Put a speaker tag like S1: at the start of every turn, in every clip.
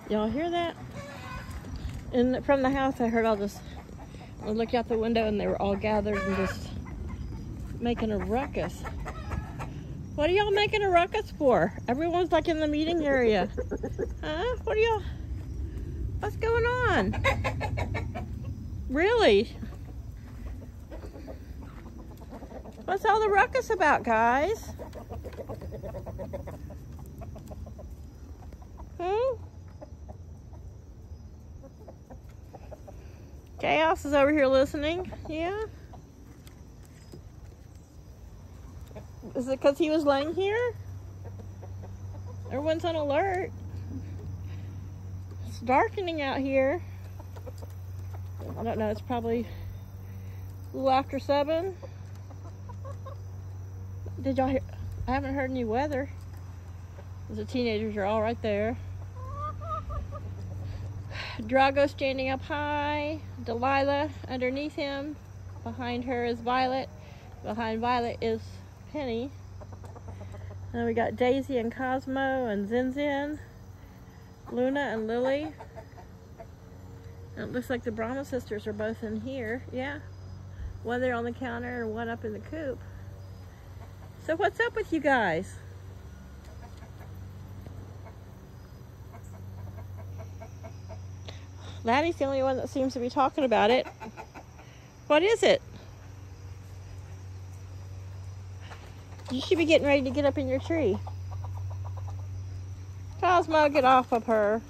S1: Y'all hear that? And from the house, I looked out the window and they were all gathered and just making a ruckus. What are y'all making a ruckus for? Everyone's like in the meeting area. Huh? What's going on? Really? What's all the ruckus about, guys? Chaos is over here listening. Yeah? Is it because he was laying here? Everyone's on alert. It's darkening out here. I don't know, it's probably a little after 7. Did y'all hear? I haven't heard any weather. The teenagers are all right there. Drago standing up high. Delilah underneath him. Behind her is Violet. Behind Violet is Penny. And we got Daisy and Cosmo and Zin, Luna and Lily. And it looks like the Brahma sisters are both in here. Yeah. One there on the counter and one up in the coop. So what's up with you guys? Laddie's the only one that seems to be talking about it. What is it? You should be getting ready to get up in your tree. Cosmo, get off of her.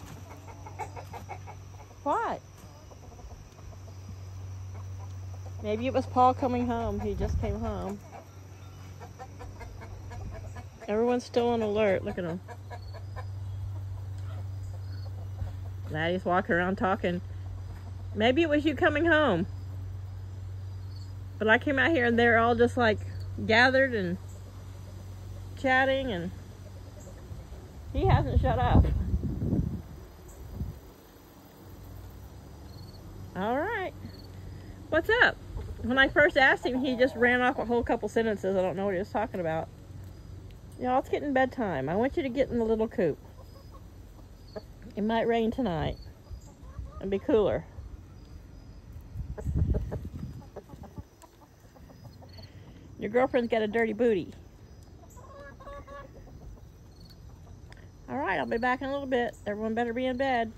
S1: What? Maybe it was Paul coming home. He just came home. Everyone's still on alert. Look at him. Laddie's walking around talking. Maybe it was you coming home. But I came out here and they're all just like gathered and chatting, and he hasn't shut up. All right. What's up? When I first asked him, he just ran off a whole couple sentences. I don't know what he was talking about. Y'all, it's getting bedtime. I want you to get in the little coop. It might rain tonight and be cooler. Your girlfriend's got a dirty booty. All right, I'll be back in a little bit. Everyone better be in bed.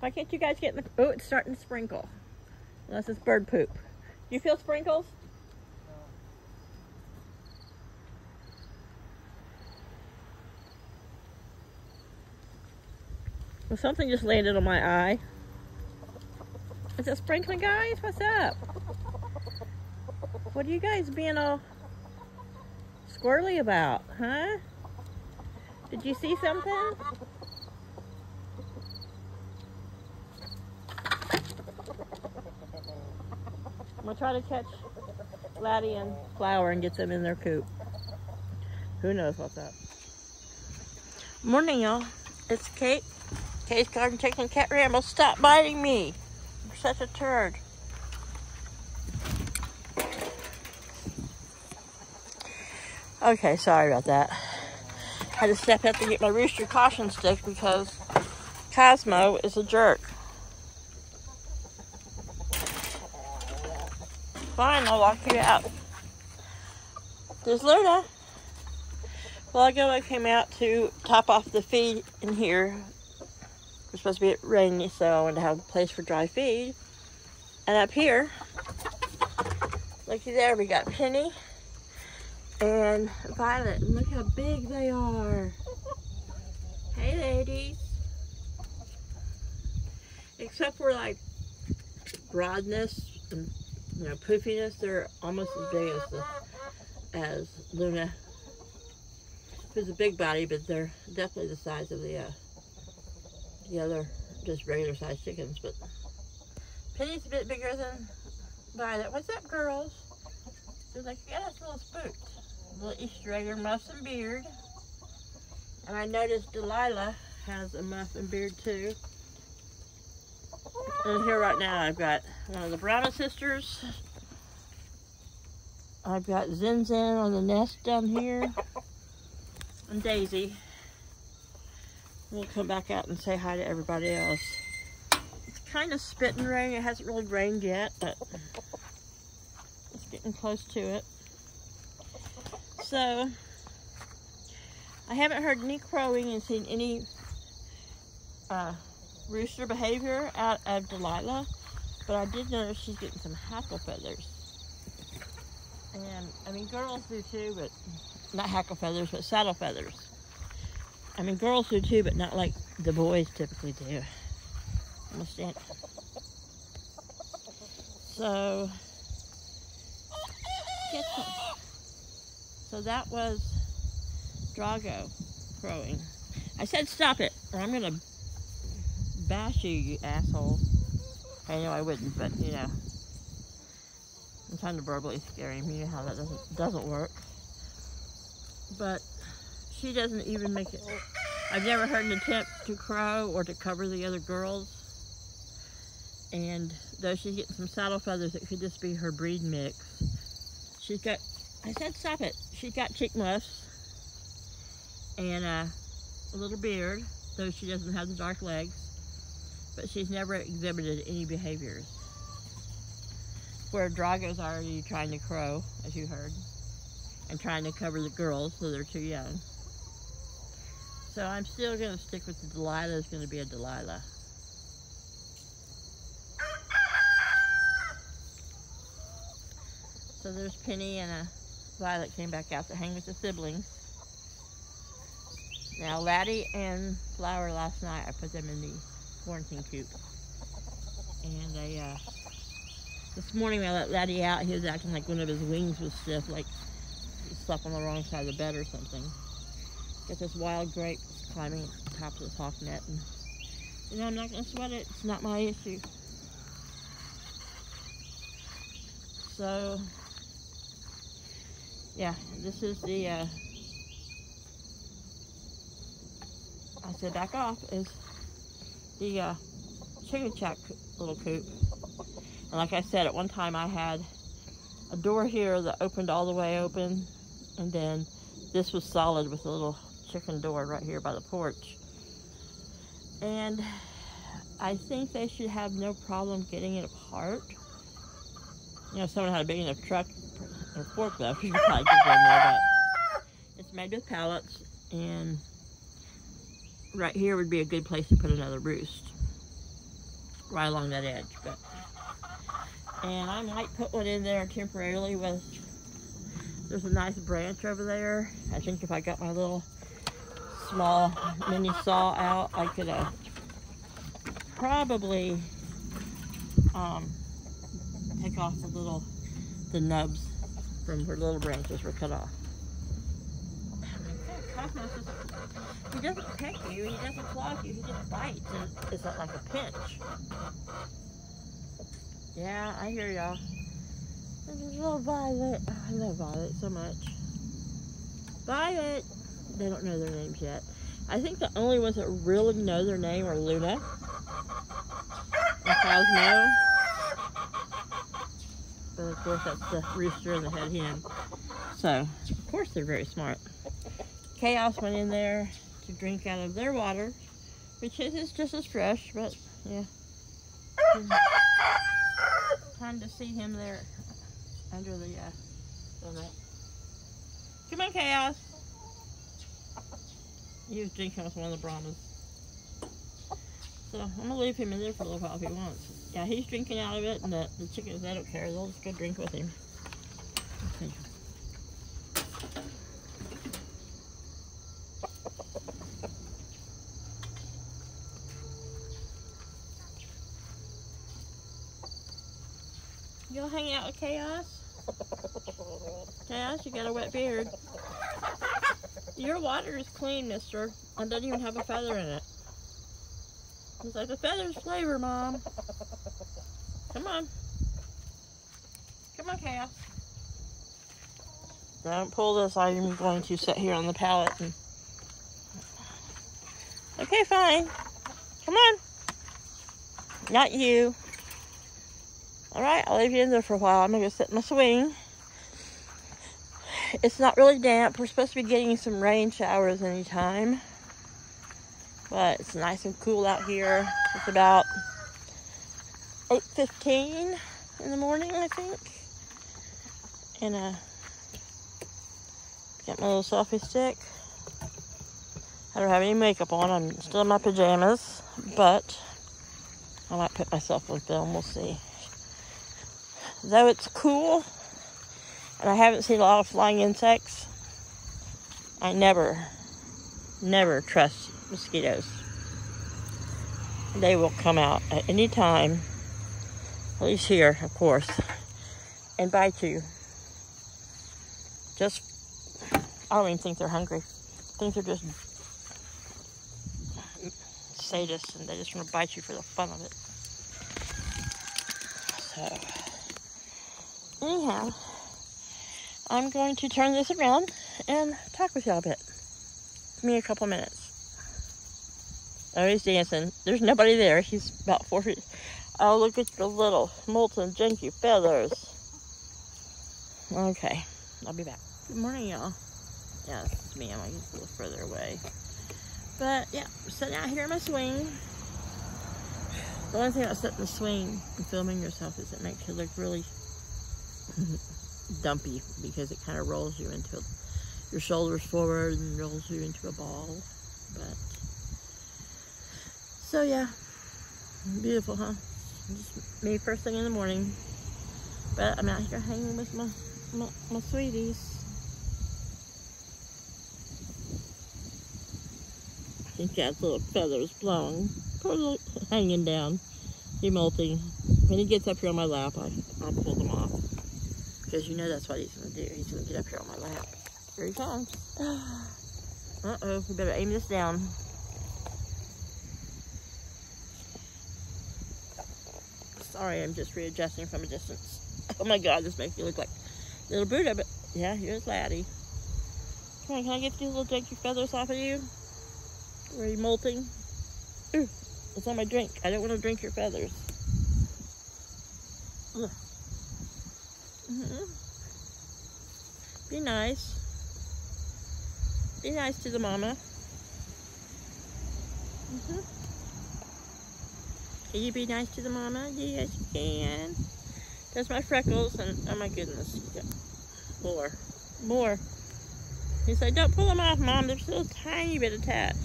S1: Why can't you guys get in the... Oh, it's starting to sprinkle. Unless it's bird poop. You feel sprinkles? Well, something just landed on my eye. Is it sprinkling, guys? What's up? What are you guys being all squirrely about, huh? Did you see something? I'm gonna try to catch Laddie and Flower and get them in their coop. Who knows what's up? Morning, y'all. It's Kate. Kate's Garden Chicken Cat Ramble. Stop biting me. You're such a turd. Okay, sorry about that. I had to step up to get my rooster caution stick because Cosmo is a jerk. Fine, I'll lock you out. There's Luna. Well, I came out to top off the feed in here. It's supposed to be rainy, so I wanted to have a place for dry feed. And up here, looky there, we got Penny and Violet. And look how big they are. Hey, ladies. Except for like broadness and poofiness, they're almost as big as Luna. Who's a big body, but they're definitely the size of the other, just regular sized chickens. But Penny's a bit bigger than Violet. What's up, girls? They're like, you got us a little spooked. A little Easter egg, muff and beard. And I noticed Delilah has a muff and beard too. And here right now I've got one of the Brahma sisters. I've got Zin on the nest down here. And Daisy. we'll come back out and say hi to everybody else. It's kind of spitting rain. It hasn't really rained yet, but it's getting close to it. So, I haven't heard any crowing and seen any rooster behavior out of Delilah, but I did notice she's getting some hackle feathers. And, I mean, girls do too, but not hackle feathers, but saddle feathers. I mean, girls do too, but not like the boys typically do. Understand? So, get some. So that was Drago crowing. I said stop it, or I'm gonna bash you, you asshole. I know I wouldn't, but you know, I'm trying to verbally scare him. You know how that doesn't work. But she doesn't even make it. I've never heard an attempt to crow or to cover the other girls. And though she's getting some saddle feathers, it could just be her breed mix. She's got, I said stop it. She's got cheek muffs and a little beard, though she doesn't have the dark legs. But she's never exhibited any behaviors. Where Drago's already trying to crow, as you heard, and trying to cover the girls so they're too young. So I'm still going to stick with the Delilah. It's going to be a Delilah. So there's Penny and a Violet came back out to hang with the siblings. Now Laddie and Flower last night, I put them in the quarantine coop. And they, this morning when I let Laddie out, he was acting like one of his wings was stiff, like he slept on the wrong side of the bed or something. Got this wild grape climbing on top of the hawk net. And, you know, I'm not going to sweat it. It's not my issue. So, yeah, this is the, I said back off, is the chicken shack little coop. And like I said, at one time I had a door here that opened all the way open, and then this was solid with a little chicken door right here by the porch. And I think they should have no problem getting it apart. You know, if someone had a big enough truck or forklift, you could probably get it in there, but it's made with pallets, and right here would be a good place to put another roost. Right along that edge, but. And I might put one in there temporarily with, there's a nice branch over there. I think if I got my little small mini saw out, I could probably take off the nubs from where little branches were cut off. Cosmo just, he doesn't peck you, he doesn't claw you, he just bites, and it's like a pinch. Yeah, I hear y'all. There's a little Violet. Oh, I love Violet so much. Violet! They don't know their names yet. I think the only ones that really know their name are Luna and Cosmo. But of course that's the rooster and the head hen. So, of course they're very smart. Chaos went in there to drink out of their water, which is just as fresh, but yeah. Time to see him there under the donut. Come on, Chaos. He was drinking with one of the Brahmas. So I'm gonna leave him in there for a little while if he wants. Yeah, he's drinking out of it, and the chickens, they don't care. They'll just go drink with him. Okay. You'll hang out with Chaos? Chaos, you got a wet beard. Your water is clean, mister. It doesn't even have a feather in it. He's like, the feather's flavor, Mom. Come on. Come on, Chaos. Don't pull this. I'm going to sit here on the pallet. And... Okay, fine. Come on. Not you. Alright, I'll leave you in there for a while. I'm going to go sit in my swing. It's not really damp. We're supposed to be getting some rain showers anytime. But it's nice and cool out here. It's about 8:15 in the morning, I think. And got my little selfie stick. I don't have any makeup on. I'm still in my pajamas, but I might put myself on film. We'll see. Though it's cool, and I haven't seen a lot of flying insects, I never trust mosquitoes. They will come out at any time, at least here, of course, and bite you. I don't even think they're hungry. I think they're just sadists, and they just want to bite you for the fun of it. So, anyhow, I'm going to turn this around and talk with y'all a bit. Give me a couple minutes. Oh, he's dancing. There's nobody there. He's about 4 feet. Oh, look at the little molten janky feathers. Okay, I'll be back. Good morning, y'all. Yeah, this is me. I'm a little further away. But, yeah, I'm sitting out here in my swing. The only thing about sitting in the swing and filming yourself is it makes you look really dumpy, because it kind of rolls you into your shoulders forward and rolls you into a ball. But, so yeah, beautiful, huh? Just me first thing in the morning. But I'm out here hanging with my sweeties. He's got little feathers blowing, hanging down. He's molting. When he gets up here on my lap, I'll pull them off. Because you know that's what he's going to do. He's going to get up here on my lap. Here he comes. Uh-oh, we better aim this down. Sorry, I'm just readjusting from a distance. Oh my God, this makes me look like little Buddha, but yeah, here's Laddie. Come on, can I get these little janky feathers off of you? Where are you molting? Ooh, it's on my drink. I don't want to drink your feathers. Be nice. Be nice to the mama. Can you be nice to the mama? Yes, you can. That's my freckles, and oh my goodness. More. He said, don't pull them off, Mom. They're still a tiny bit attached.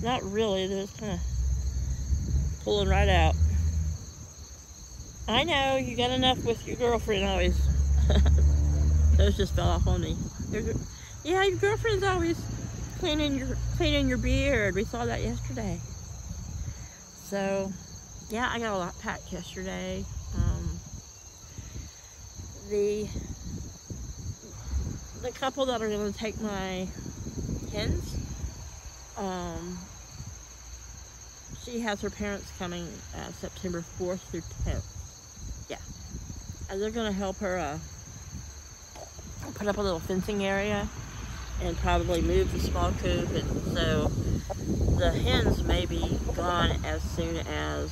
S1: Not really. They're just kind of pulling right out. I know. You got enough with your girlfriend always. Those just fell off on me. Yeah, your girlfriend's always cleaning your beard. We saw that yesterday. So, yeah, I got a lot packed yesterday. The couple that are going to take my hens, she has her parents coming September 4th through 10th. Yeah. And they're going to help her put up a little fencing area and probably move the small coop. And so the hens may be gone as soon as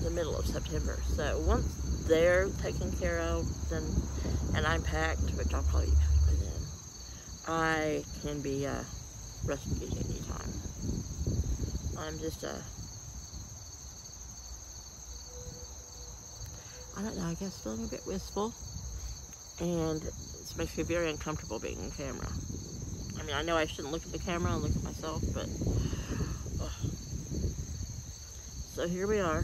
S1: the middle of September. So once they're taken care of, then, and I'm packed, which I'll probably be packed by then, I can be rescued anytime. I'm just I don't know, I guess feeling a bit wistful, and it makes me very uncomfortable being on camera. I mean, I know I shouldn't look at the camera and look at myself, but so here we are.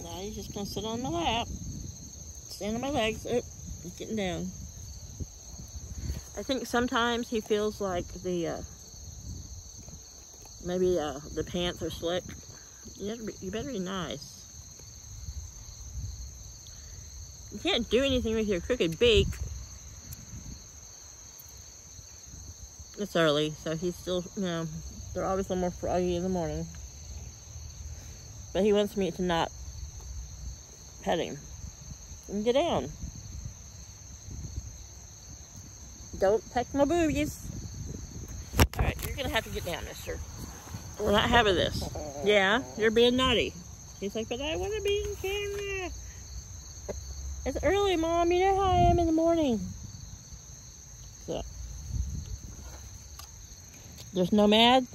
S1: Now he's just gonna sit on my lap, stand on my legs. Oh, he's getting down. I think sometimes he feels like the maybe the pants are slick. You better be nice. You can't do anything with your crooked beak. It's early, so he's still, you know, they're always a little more froggy in the morning. But he wants me to not pet him. And get down. Don't peck my boobies. Alright, you're gonna have to get down, mister. We're not having this. Yeah, you're being naughty. He's like, but I want to be in camera. It's early, Mom. You know how I am in the morning. So there's Nomad.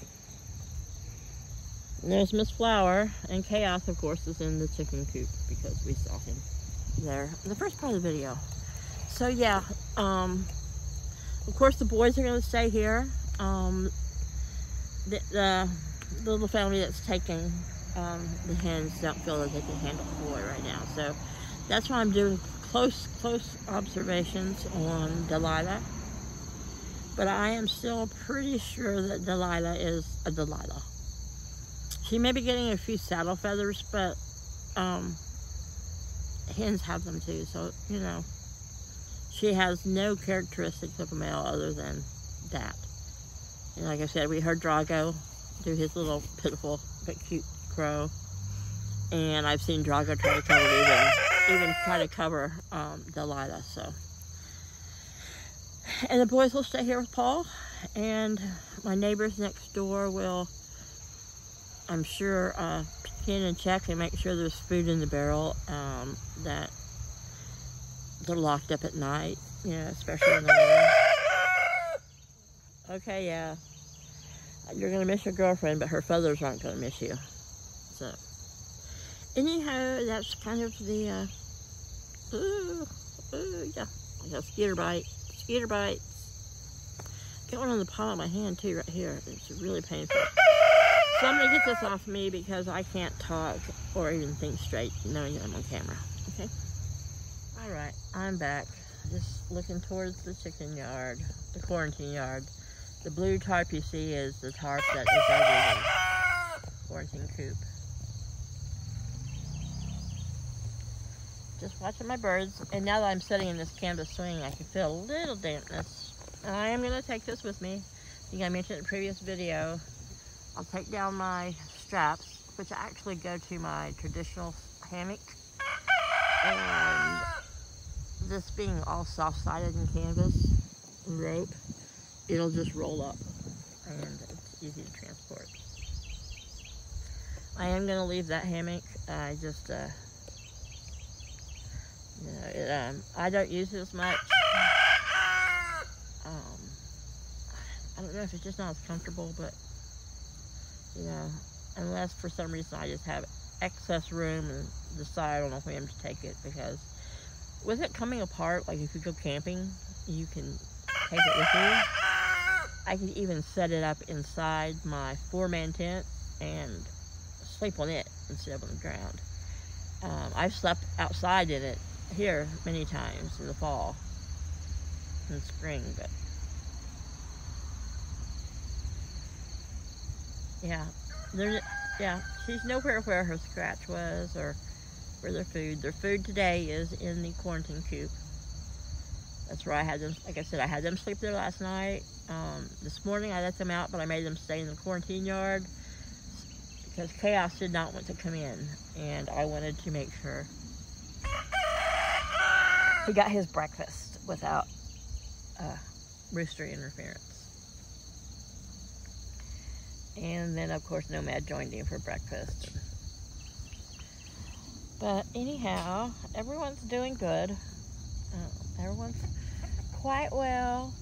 S1: And there's Miss Flower, and Chaos, of course, is in the chicken coop because we saw him there in the first part of the video. So yeah, of course the boys are going to stay here. The little family that's taking the hens don't feel that they can handle the boy right now. So that's why I'm doing close observations on Delilah. But I am still pretty sure that Delilah is a Delilah. She may be getting a few saddle feathers, but hens have them too. So, you know, she has no characteristics of a male other than that. And like I said, we heard Drago do his little pitiful but cute crow. And I've seen Drago try to cover even try to cover Delilah. So, and the boys will stay here with Paul, and my neighbors next door will, I'm sure, peek in and check and make sure there's food in the barrel, that they're locked up at night, you know, especially in the winter. Okay, yeah. You're going to miss your girlfriend, but her feathers aren't going to miss you. So, anyhow, that's kind of the, yeah. I got a skeeter bite. Skeeter bites. Got one on the palm of my hand, too, right here. It's really painful. So I'm going to get this off me because I can't talk or even think straight knowing that I'm on camera. Okay? Alright, I'm back. Just looking towards the chicken yard, the quarantine yard. The blue tarp you see is the tarp that is over the quarantine coop. Just watching my birds. And now that I'm sitting in this canvas swing, I can feel a little dampness. And I am going to take this with me. I think I mentioned in a previous video. I'll take down my straps, which actually go to my traditional hammock. And this being all soft-sided in canvas and rope, it'll just roll up and it's easy to transport. I am going to leave that hammock. I just, you know, I don't use it as much. I don't know if it's just not as comfortable, but you know, unless for some reason I just have excess room and decide I don't know when to take it, because with it coming apart, like if you go camping, you can take it with you. I can even set it up inside my 4-man tent and sleep on it instead of on the ground. I've slept outside in it here many times in the fall and spring, but yeah, she's nowhere where her scratch was or where their food. Their food today is in the quarantine coop. That's where I had them. Like I said, I had them sleep there last night. This morning I let them out, but I made them stay in the quarantine yard because Chaos did not want to come in, and I wanted to make sure he got his breakfast without rooster interference. And then, of course, Nomad joined in for breakfast. But anyhow, everyone's doing good. Everyone's quite well.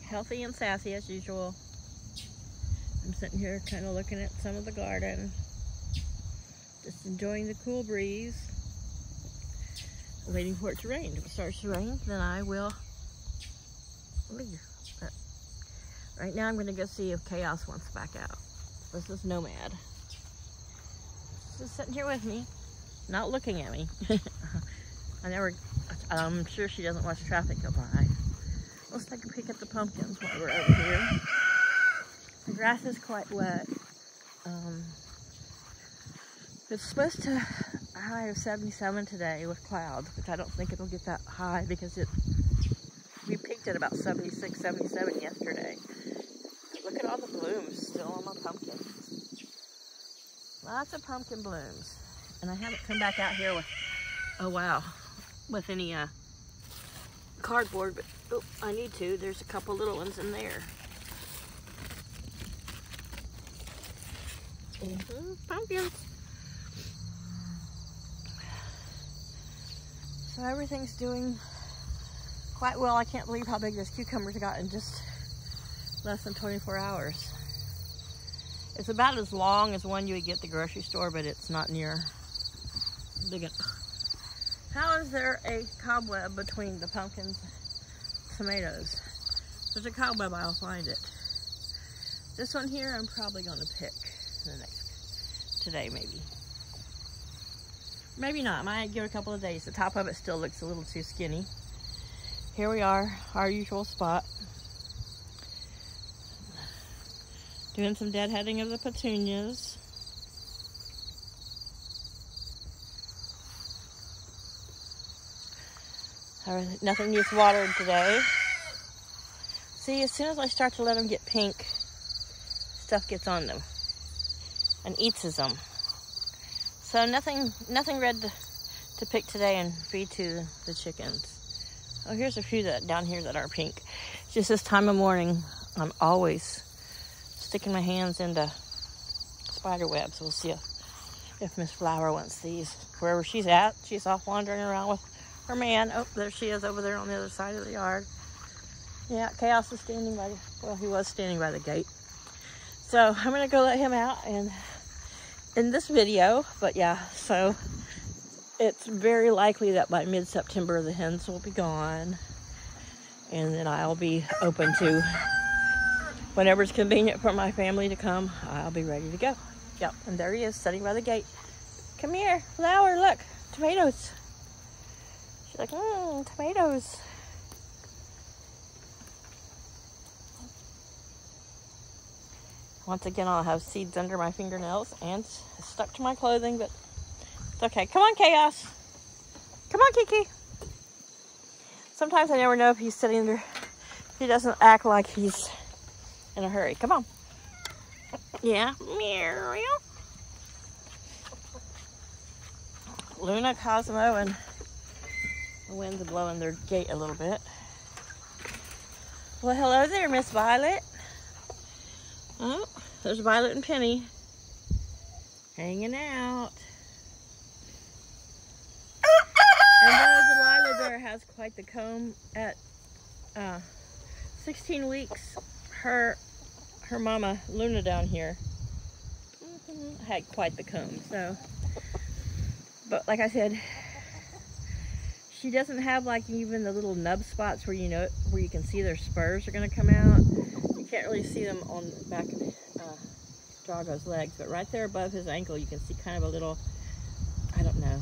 S1: Healthy and sassy as usual. I'm sitting here kind of looking at some of the garden. Just enjoying the cool breeze. Waiting for it to rain. If it starts to rain, then I will leave. But right now I'm going to go see if Chaos wants back out. This is Nomad. Just sitting here with me, not looking at me. I'm sure she doesn't watch traffic go by. Let's take a peek at the pumpkins while we're over here. The grass is quite wet. It's supposed to high of 77 today with clouds, which I don't think it'll get that high because we peaked at about 76, 77 yesterday. Look at all the blooms still on my pumpkins. Lots of pumpkin blooms. And I haven't come back out here with, oh wow, with any cardboard, but oh, I need to. There's a couple little ones in there. Pumpkins. So everything's doing quite well. I can't believe how big this cucumber's got in just less than 24 hours. It's about as long as one you would get at the grocery store, but it's not near big enough. How is there a cobweb between the pumpkins and tomatoes? If there's a cobweb, I'll find it. This one here, I'm probably going to pick today maybe. Maybe not. I might give it a couple of days. The top of it still looks a little too skinny. Here we are, our usual spot. Doing some deadheading of the petunias. Nothing needs watered today. See, as soon as I start to let them get pink, stuff gets on them and eats them. So nothing red to pick today and feed to the chickens. Oh, here's a few that down here that are pink. Just this time of morning, I'm always sticking my hands into spider webs. We'll see if Miss Flower wants these. Wherever she's at, she's off wandering around with her man. Oh, there she is over there on the other side of the yard. Yeah, Chaos is standing by he was standing by the gate. So I'm gonna go let him out and in this video, but yeah, so it's very likely that by mid-September the hens will be gone, and then I'll be open to whenever it's convenient for my family to come. I'll be ready to go. Yep, and there he is sitting by the gate. Come here, Flower, look, tomatoes. She's like, tomatoes. Once again, I'll have seeds under my fingernails and stuck to my clothing, but it's okay. Come on, Chaos. Come on, Kiki. Sometimes I never know if he's sitting there. He doesn't act like he's in a hurry. Come on. Yeah. Meow. Luna, Cosmo, and the winds are blowing their gate a little bit. Well, hello there, Miss Violet. Oh, there's Violet and Penny hanging out. And Delilah there has quite the comb. At 16 weeks, her mama, Luna down here, had quite the comb. So, but like I said, she doesn't have like even the little nub spots where where you can see their spurs are going to come out. You can't really see them on the back of Drago's legs, but right there above his ankle you can see kind of a little, I don't know,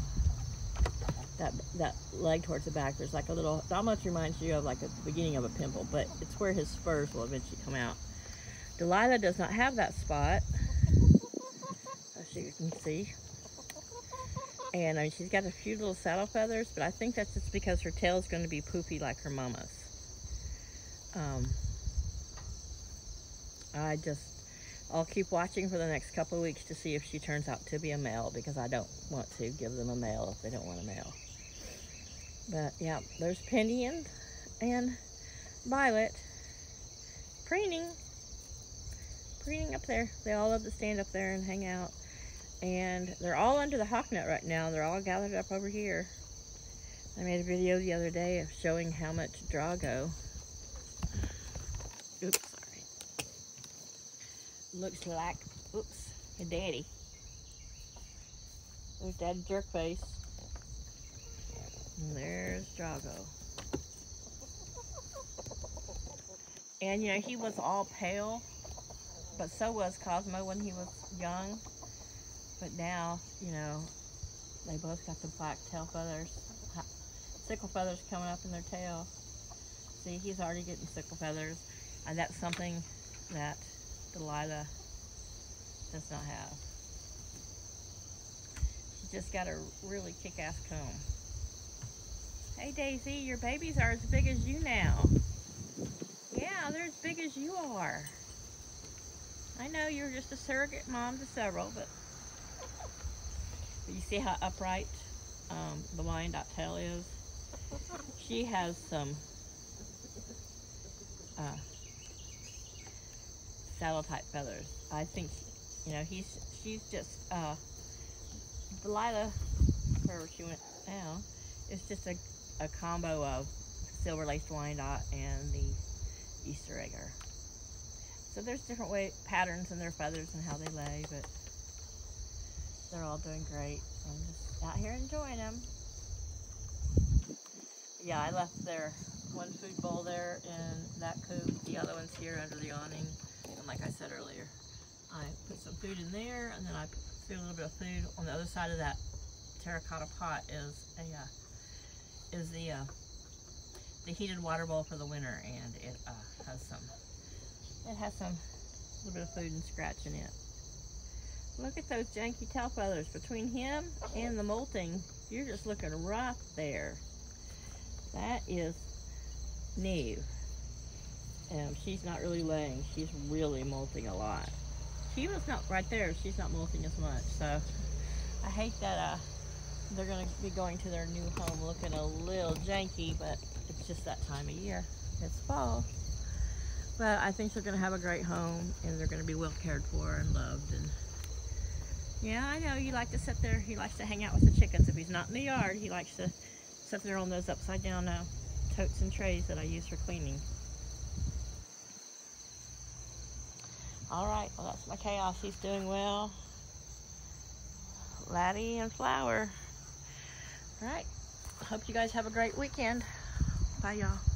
S1: that leg towards the back. There's like a little, it almost reminds you of like the beginning of a pimple, but it's where his spurs will eventually come out. Delilah does not have that spot, as you can see. And I mean, she's got a few little saddle feathers, but I think that's just because her tail is going to be poofy like her mama's. I'll keep watching for the next couple of weeks to see if she turns out to be a male, because I don't want to give them a male if they don't want a male. But yeah, there's Penny and Violet preening up there. They all love to stand up there and hang out. And they're all under the hawk nut right now. They're all gathered up over here. I made a video the other day of showing how much Drago, oops, sorry, looks like, oops, a daddy. There's Daddy Jerkface. And there's Drago. And you know, he was all pale, but so was Cosmo when he was young. But now, you know, they both got the black tail feathers, sickle feathers coming up in their tail. See, he's already getting sickle feathers, and that's something that Delilah does not have. She's just got a really kick-ass comb. Hey Daisy, your babies are as big as you now. Yeah, they're as big as you are. I know you're just a surrogate mom to several, but you see how upright the Wyandotte-tail is? She has some saddle-type feathers. I think, you know, she's just, Delilah, wherever she went now, is just a combo of silver laced Wyandotte and the Easter egger. So there's different patterns in their feathers and how they lay, but they're all doing great. I'm just out here enjoying them. Yeah, I left their one food bowl there in that coop. The other one's here under the awning. And like I said earlier, I put some food in there, and then I threw a little bit of food on the other side of that terracotta pot is the heated water bowl for the winter, and it has some little bit of food and scratch in it. Look at those janky tail feathers. Between him and the molting, you're just looking rough there. That is Neve. She's not really laying. She's really molting a lot. Shiva's not right there. She's not molting as much. So I hate that they're going to be going to their new home looking a little janky, but it's just that time of year. It's fall. But I think they're going to have a great home, and they're going to be well cared for and loved. And yeah, I know you like to sit there. He likes to hang out with the chickens. If he's not in the yard, he likes to sit there on those upside down totes and trays that I use for cleaning. All right, well, that's my chaos. He's doing well. Laddie and Flower. All right, hope you guys have a great weekend. Bye, y'all.